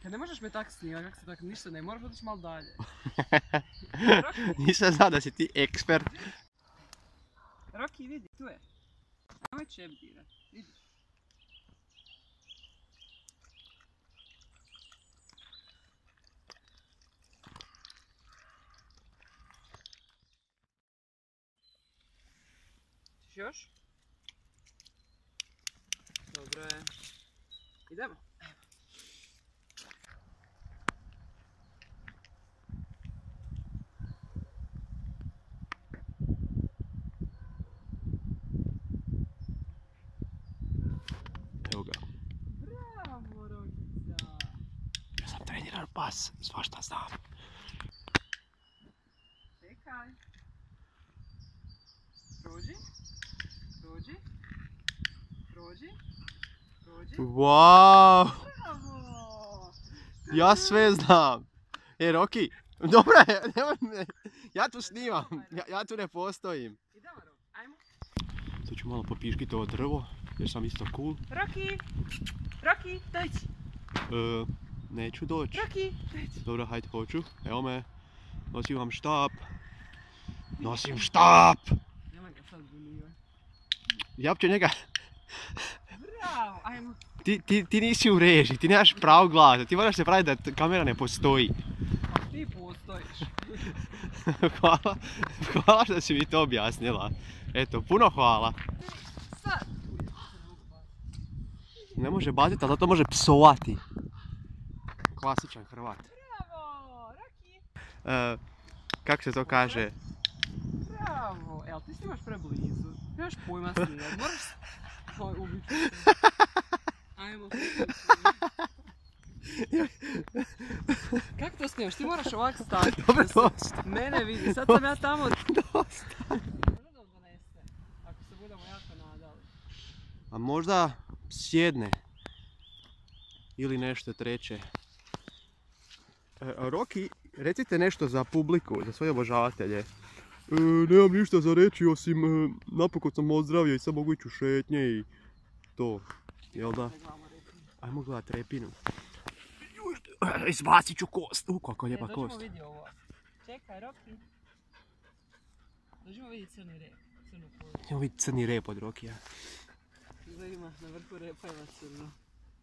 Kad ne možeš me tak snimati, kako se tako ništa ne moraš otići malo dalje. Nisam znao da si ti ekspert. Roki, vidi, tu je. Nemoj čep dirat, vidi. Ćeš još? Dobro je. Idemo. Evo ga. Bravo, Rokica. Ja sam treniran pas, svašta znam. Čekaj. Prođi. Prođi. Prođi. Prođi. Wow! Bravo! Ja sve znam. Roki, dobro je, nemoj me. Ja tu snimam, ja tu ne postojim. Idemo, Roki, ajmo. Sad ću malo popiškiti ovo drvo, jer sam isto cool. Roki! Roki, dođi! Neću doći. Roki, dođi! Dobro, hajde, hoću. Evo me. Nosim vam štap. Nosim štap! Nemoj ga sad buliva. Ja uopće njega... Bravo, ajmo. Ti nisi u režiji, ti nemaš pravo glasa. Ti moraš se praviti da kamera ne postoji. A ti postojiš. Hvala što si mi to objasnila. Eto, puno hvala. Sad. Ne može baziti, ali zato može psovati. Klasičan Hrvat. Bravo, Roki. Kako se to kaže? Bravo. Evo, ti snimaš preblizu. Nemaš pojma snimati, moraš... Oj, ubit ću se. Ajmo. Kako to snimaš? Ti moraš ovak stati. Dobro, dosta. Mene vidi, sad sam ja tamo... Dosta. Možda da donese, ako se budemo jako nadali. A možda sjedne. Ili nešto treće. Roki, recite nešto za publiku, za svoje obožavatelje. Nemam ništa za reći osim napokon sam ozdravio i sad mogu ići u šetnje i to. Jel da? Ajmo gledat repinu. Izbacit ću kost. Kako lijepa kost. Dođemo vidi ovo. Čekaj, Roki. Dođemo vidi crni rep. Crnu koju. Imamo vidjeti crni rep od Rokija. Ima, na vrhu repa ima crno.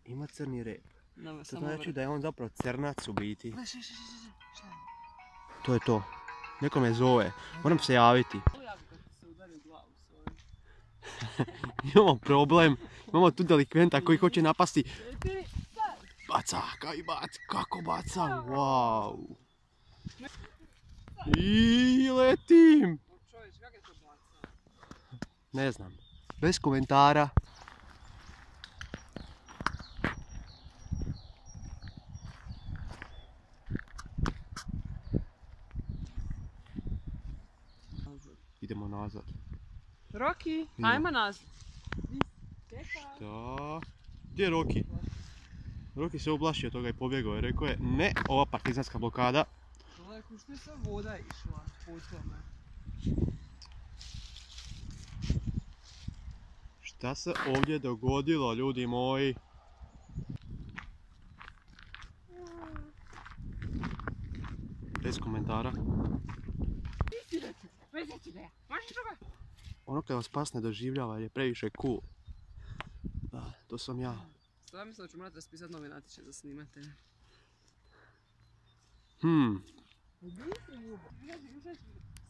Ima crni rep. To To znači da je on zapravo crnac u biti. Šta je? To je to. Neko me zove. Moram se javiti. Ja bi kako se udari u glavu s ovim. Imamo problem. Imamo tu delikventa koji hoće napasti. Baca, kako baca, wow. I letim. Čovječ, kako je to baca? Ne znam, bez komentara. Idemo nazad. Roki, ajmo nazad. Šta? Gdje je Roki? Roki se oblašio toga i pobjegao i rekao je ne, ova partizanska blokada. Gledaj, što je sad voda išla po tome. Šta se ovdje dogodilo, ljudi moji? Bez komentara. Ono kad vas pas ne doživljava jer je previše cool. Da, to sam ja. Sada mislim da ću morati raspisati novi natječaj za snimatelja.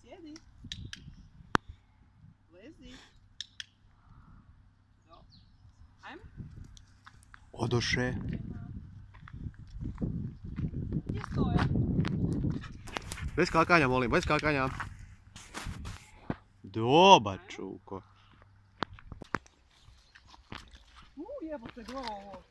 Sjedi. Lezi. Ajmo. Odoše. Gdje stoje? Bez skakanja, molim, bez skakanja. Dobar čuko. Jebote, gleda ovo.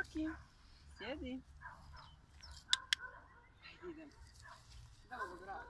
Maki, sjedi. Ajde, idemo. Idemo do grada.